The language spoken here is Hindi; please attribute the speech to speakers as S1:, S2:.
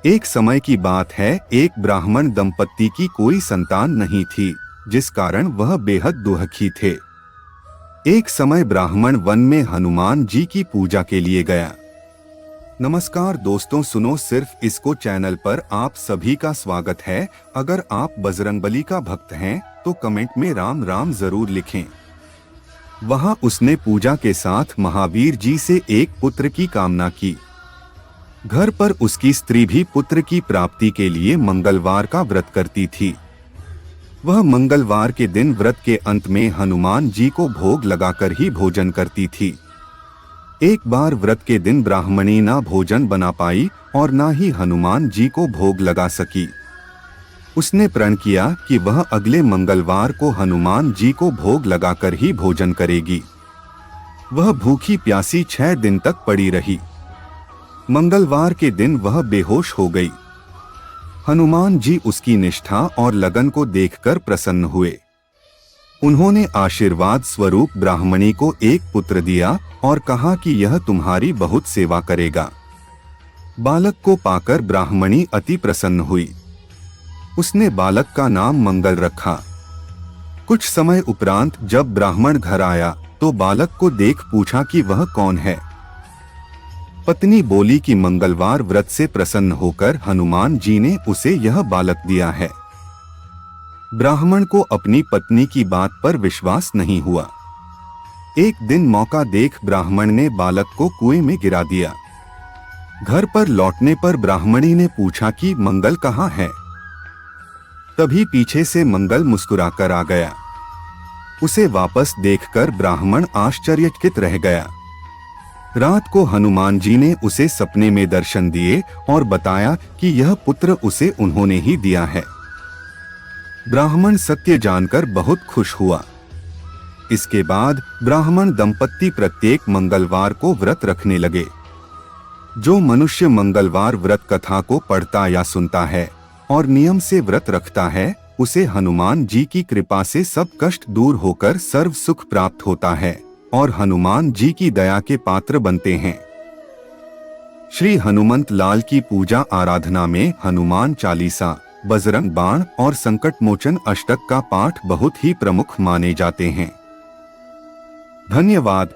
S1: एक समय की बात है, एक ब्राह्मण दंपत्ति की कोई संतान नहीं थी, जिस कारण वह बेहद दुखी थे। एक समय ब्राह्मण वन में हनुमान जी की पूजा के लिए गया। नमस्कार दोस्तों, सुनो सिर्फ इसको चैनल पर आप सभी का स्वागत है। अगर आप बजरंगबली का भक्त हैं तो कमेंट में राम राम जरूर लिखें। वहां उसने पूजा के साथ महावीर जी से एक पुत्र की कामना की। घर पर उसकी स्त्री भी पुत्र की प्राप्ति के लिए मंगलवार का व्रत करती थी। वह मंगलवार के दिन व्रत के अंत में हनुमान जी को भोग लगाकर ही भोजन करती थी। एक बार व्रत के दिन ब्राह्मणी ना भोजन बना पाई और ना ही हनुमान जी को भोग लगा सकी। उसने प्रण किया कि वह अगले मंगलवार को हनुमान जी को भोग लगाकर ही भोजन करेगी। वह भूखी प्यासी 6 दिन तक पड़ी रही। मंगलवार के दिन वह बेहोश हो गई। हनुमान जी उसकी निष्ठा और लगन को देखकर प्रसन्न हुए। उन्होंने आशीर्वाद स्वरूप ब्राह्मणी को एक पुत्र दिया और कहा कि यह तुम्हारी बहुत सेवा करेगा। बालक को पाकर ब्राह्मणी अति प्रसन्न हुई। उसने बालक का नाम मंगल रखा। कुछ समय उपरांत जब ब्राह्मण घर आया तो बालक को देख पूछा कि वह कौन है। पत्नी बोली कि मंगलवार व्रत से प्रसन्न होकर हनुमान जी ने उसे यह बालक दिया है। ब्राह्मण को अपनी पत्नी की बात पर विश्वास नहीं हुआ। एक दिन मौका देख ब्राह्मण ने बालक को कुएं में गिरा दिया। घर पर लौटने पर ब्राह्मणी ने पूछा कि मंगल कहाँ है। तभी पीछे से मंगल मुस्कुराकर आ गया। उसे वापस देखकर ब्राह्मण आश्चर्यचकित रह गया। रात को हनुमान जी ने उसे सपने में दर्शन दिए और बताया कि यह पुत्र उसे उन्होंने ही दिया है। ब्राह्मण सत्य जानकर बहुत खुश हुआ। इसके बाद ब्राह्मण दंपत्ति प्रत्येक मंगलवार को व्रत रखने लगे। जो मनुष्य मंगलवार व्रत कथा को पढ़ता या सुनता है और नियम से व्रत रखता है, उसे हनुमान जी की कृपा से सब कष्ट दूर होकर सर्व सुख प्राप्त होता है और हनुमान जी की दया के पात्र बनते हैं। श्री हनुमंत लाल की पूजा आराधना में हनुमान चालीसा, बजरंग बाण और संकट मोचन अष्टक का पाठ बहुत ही प्रमुख माने जाते हैं। धन्यवाद।